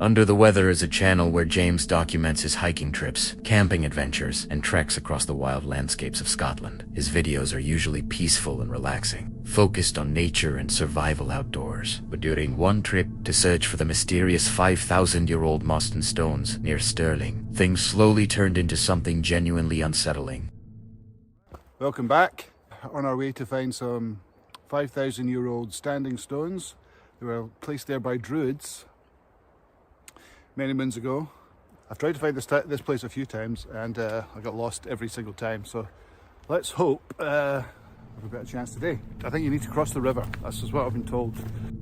Under the Weather is a channel where James documents his hiking trips, camping adventures, and treks across the wild landscapes of Scotland. His videos are usually peaceful and relaxing, focused on nature and survival outdoors. But during one trip to search for the mysterious 5,000-year-old Moston stones near Stirling, things slowly turned into something genuinely unsettling. Welcome back. On our way to find some 5,000-year-old standing stones. They were placed there by Druids many moons ago. I've tried to find this place a few times and I got lost every single time, so let's hope we have a better chance today. I think you need to cross the river. That's just what I've been told.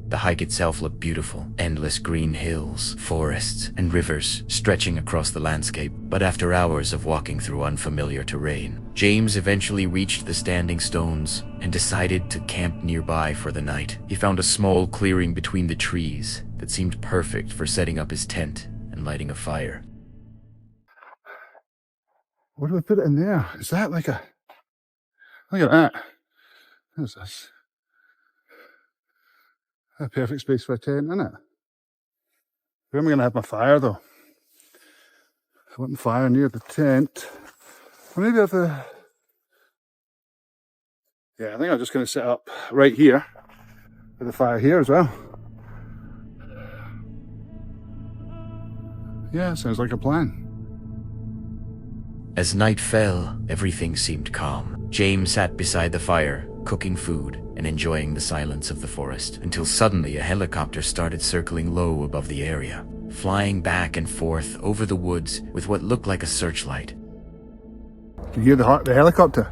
The hike itself looked beautiful. Endless green hills, forests, and rivers stretching across the landscape. But after hours of walking through unfamiliar terrain, James eventually reached the standing stones and decided to camp nearby for the night. He found a small clearing between the trees that seemed perfect for setting up his tent and lighting a fire. What do we put it in there? Is that like a... Look at that. What is this? A perfect space for a tent, isn't it? Where am I going to have my fire though? I want my fire near the tent. Or maybe I have the... Yeah, I think I'm just going to set up right here with the fire here as well. Yeah, sounds like a plan. As night fell, everything seemed calm. James sat beside the fire, cooking food and enjoying the silence of the forest, until suddenly a helicopter started circling low above the area, flying back and forth over the woods with what looked like a searchlight. Can you hear the helicopter?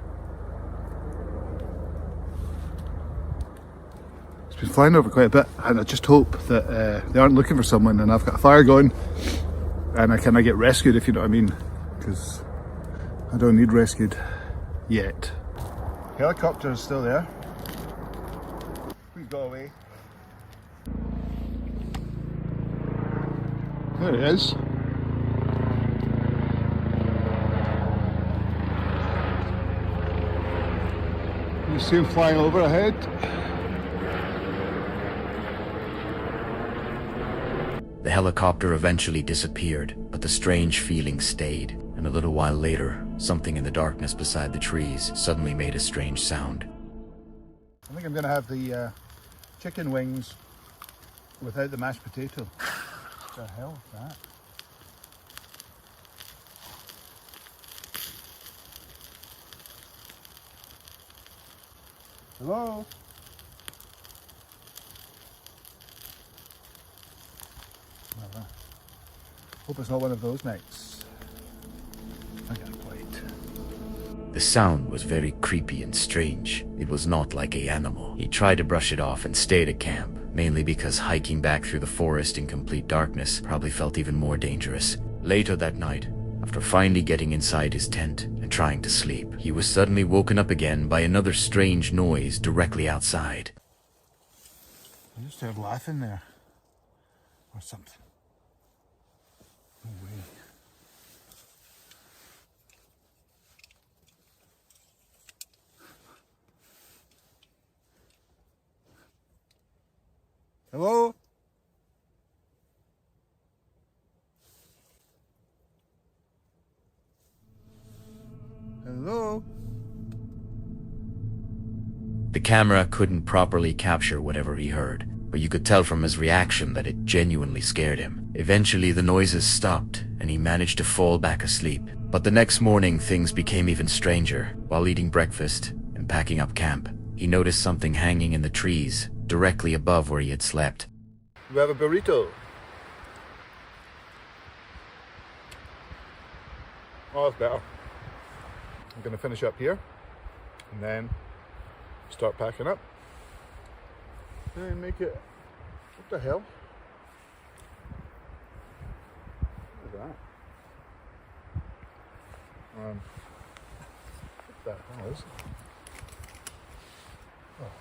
It's been flying over quite a bit, and I just hope that they aren't looking for someone and I've got a fire going and I get rescued, if you know what I mean, because I don't need rescued yet. Helicopter is still there. Please go away. There it is. You see him flying over ahead. The helicopter eventually disappeared, but the strange feeling stayed, and a little while later, something in the darkness beside the trees suddenly made a strange sound. I think I'm going to have the chicken wings without the mashed potato. What the hell is that? Hello? Hope it's not one of those nights. I got a plate. The sound was very creepy and strange. It was not like an animal. He tried to brush it off and stayed at camp, mainly because hiking back through the forest in complete darkness probably felt even more dangerous. Later that night, after finally getting inside his tent and trying to sleep, he was suddenly woken up again by another strange noise directly outside. I just heard laughing there. Or something. No way. Hello? Hello? The camera couldn't properly capture whatever he heard, but you could tell from his reaction that it genuinely scared him. Eventually the noises stopped and he managed to fall back asleep. But the next morning things became even stranger. While eating breakfast and packing up camp, he noticed something hanging in the trees directly above where he had slept. We have a burrito. Oh, that's better. I'm going to finish up here and then start packing up. And make it... What the hell? What is that? What the hell is it? Oh.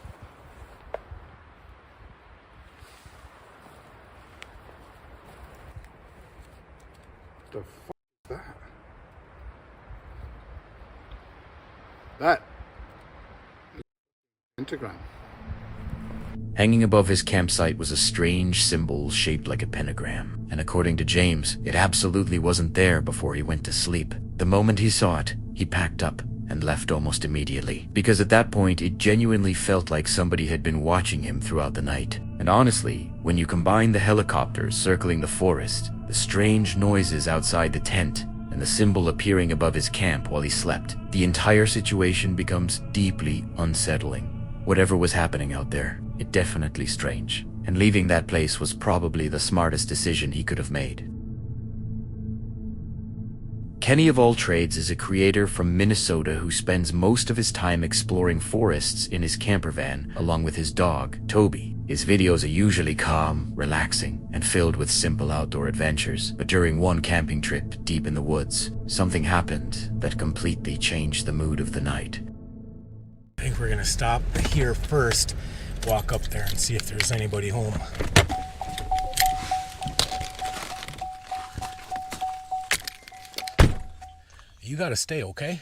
What the fuck is that? That is Instagram. Hanging above his campsite was a strange symbol shaped like a pentagram, and according to James, it absolutely wasn't there before he went to sleep. The moment he saw it, he packed up and left almost immediately, because at that point it genuinely felt like somebody had been watching him throughout the night. And honestly, when you combine the helicopters circling the forest, the strange noises outside the tent, and the symbol appearing above his camp while he slept, the entire situation becomes deeply unsettling. Whatever was happening out there, it definitely strange, and leaving that place was probably the smartest decision he could have made. Kenny of all trades is a creator from Minnesota who spends most of his time exploring forests in his camper van along with his dog, Toby. His videos are usually calm, relaxing, and filled with simple outdoor adventures, but during one camping trip deep in the woods, something happened that completely changed the mood of the night. I think we're gonna stop here first, walk up there and see if there's anybody home. You gotta stay, okay?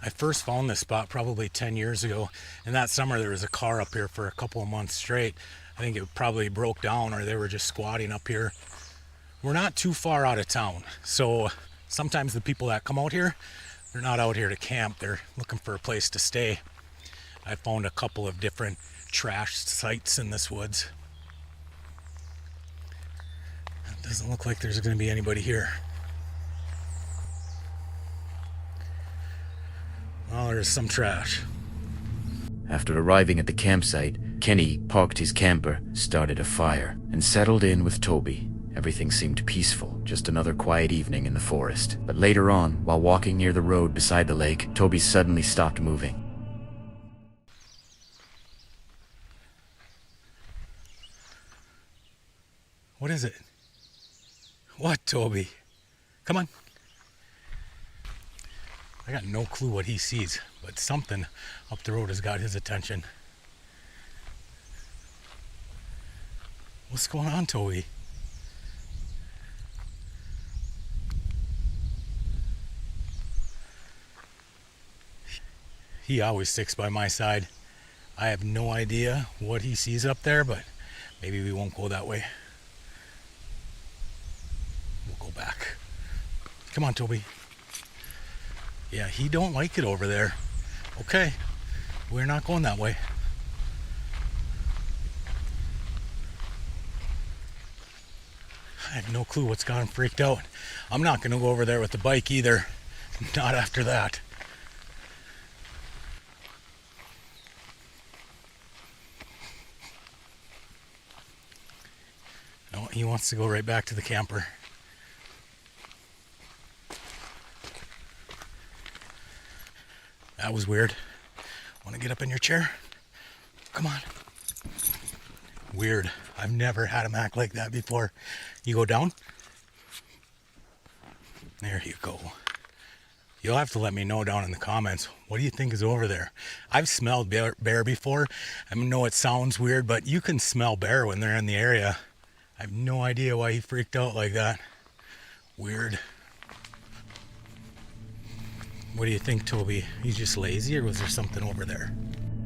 I first found this spot probably 10 years ago, and that summer there was a car up here for a couple of months straight. I think it probably broke down or they were just squatting up here. We're not too far out of town, so sometimes the people that come out here, they're not out here to camp, they're looking for a place to stay. I found a couple of different trash sites in this woods. It doesn't look like there's gonna be anybody here. Well, there's some trash. After arriving at the campsite, Kenny parked his camper, started a fire, and settled in with Toby. Everything seemed peaceful, just another quiet evening in the forest. But later on, while walking near the road beside the lake, Toby suddenly stopped moving. What is it? What, Toby? Come on. I got no clue what he sees, but something up the road has got his attention. What's going on, Toby? He always sticks by my side. I have no idea what he sees up there, but maybe we won't go that way. We'll go back. Come on, Toby. Yeah, he don't like it over there. Okay, we're not going that way. I have no clue what's got him freaked out. I'm not gonna go over there with the bike either. Not after that. No, he wants to go right back to the camper. That was weird. Want to get up in your chair? Come on. Weird. I've never had him act like that before. You go down? There you go. You'll have to let me know down in the comments. What do you think is over there? I've smelled bear before. I know it sounds weird, but you can smell bear when they're in the area. I have no idea why he freaked out like that. Weird. What do you think, Toby? He's just lazy, or was there something over there?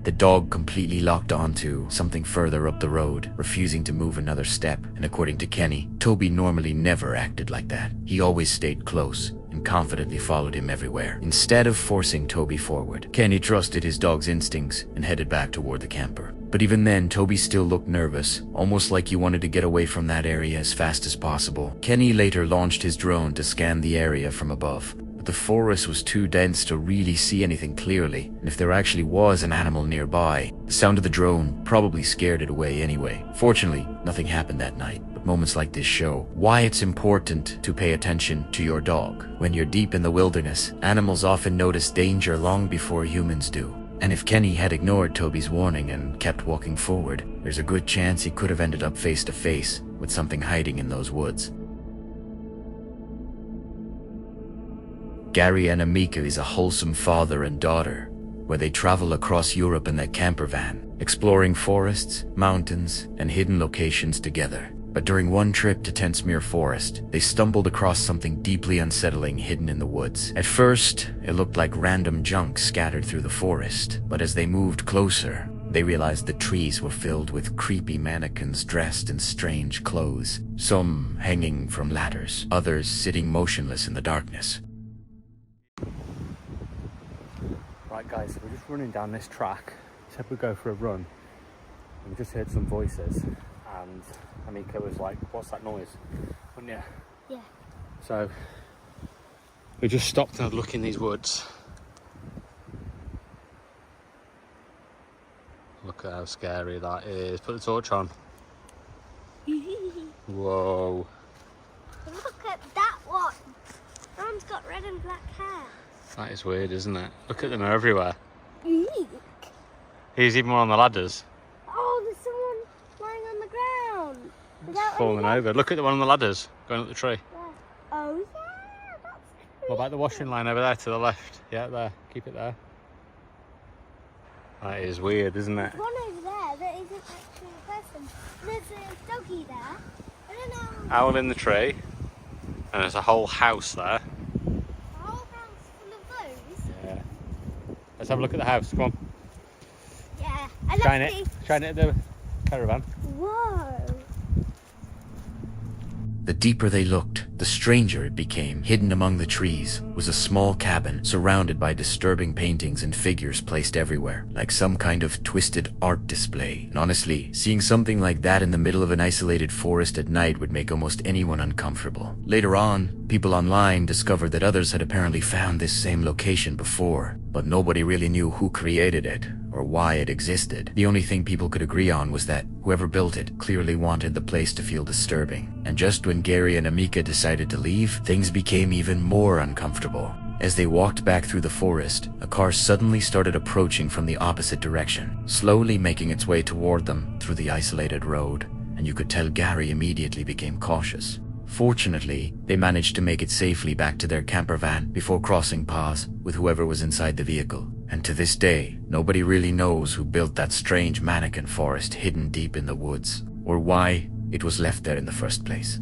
The dog completely locked onto something further up the road, refusing to move another step, and according to Kenny, Toby normally never acted like that. He always stayed close and confidently followed him everywhere. Instead of forcing Toby forward, Kenny trusted his dog's instincts and headed back toward the camper. But even then, Toby still looked nervous, almost like he wanted to get away from that area as fast as possible. Kenny later launched his drone to scan the area from above. The forest was too dense to really see anything clearly, and if there actually was an animal nearby, the sound of the drone probably scared it away anyway. Fortunately, nothing happened that night, but moments like this show why it's important to pay attention to your dog. When you're deep in the wilderness, animals often notice danger long before humans do. And if Kenny had ignored Toby's warning and kept walking forward, there's a good chance he could have ended up face to face with something hiding in those woods. Gary and Amika is a wholesome father and daughter, where they travel across Europe in their camper van, exploring forests, mountains, and hidden locations together. But during one trip to Tensmere Forest, they stumbled across something deeply unsettling hidden in the woods. At first, it looked like random junk scattered through the forest, but as they moved closer, they realized the trees were filled with creepy mannequins dressed in strange clothes, some hanging from ladders, others sitting motionless in the darkness. Right guys, so we're just running down this track. Said we'd go for a run, and we just heard some voices, and Amika was like, what's that noise? Wouldn't you? Yeah. So we just stopped and had a look in these woods. Look at how scary that is. Put the torch on. Whoa. Look at that one. That one's got red and black hair. That is weird, isn't it? Look at them, they're everywhere. Eek. Here's even one on the ladders. Oh, there's someone lying on the ground. Without Falling any over. Look at the one on the ladders going up the tree. legs. Oh yeah, that's creepy. What about the washing line over there to the left? Yeah, there. Keep it there. That is weird, isn't it? There's one over there that isn't actually a person. There's a doggy there. I don't know. Owl in the tree. And there's a whole house there. A whole house full of those. Yeah. Let's have a look at the house. Come on. Yeah. I Shine love it. this. Shine it at the caravan. Whoa. The deeper they looked, the stranger it became. Hidden among the trees was a small cabin surrounded by disturbing paintings and figures placed everywhere, like some kind of twisted art display. And honestly, seeing something like that in the middle of an isolated forest at night would make almost anyone uncomfortable. Later on, people online discovered that others had apparently found this same location before, but nobody really knew who created it or why it existed. The only thing people could agree on was that whoever built it clearly wanted the place to feel disturbing. And just when Gary and Amika decided to leave, things became even more uncomfortable. As they walked back through the forest, a car suddenly started approaching from the opposite direction, slowly making its way toward them through the isolated road, and you could tell Gary immediately became cautious. Fortunately, they managed to make it safely back to their camper van before crossing paths with whoever was inside the vehicle. And to this day, nobody really knows who built that strange mannequin forest hidden deep in the woods, or why it was left there in the first place.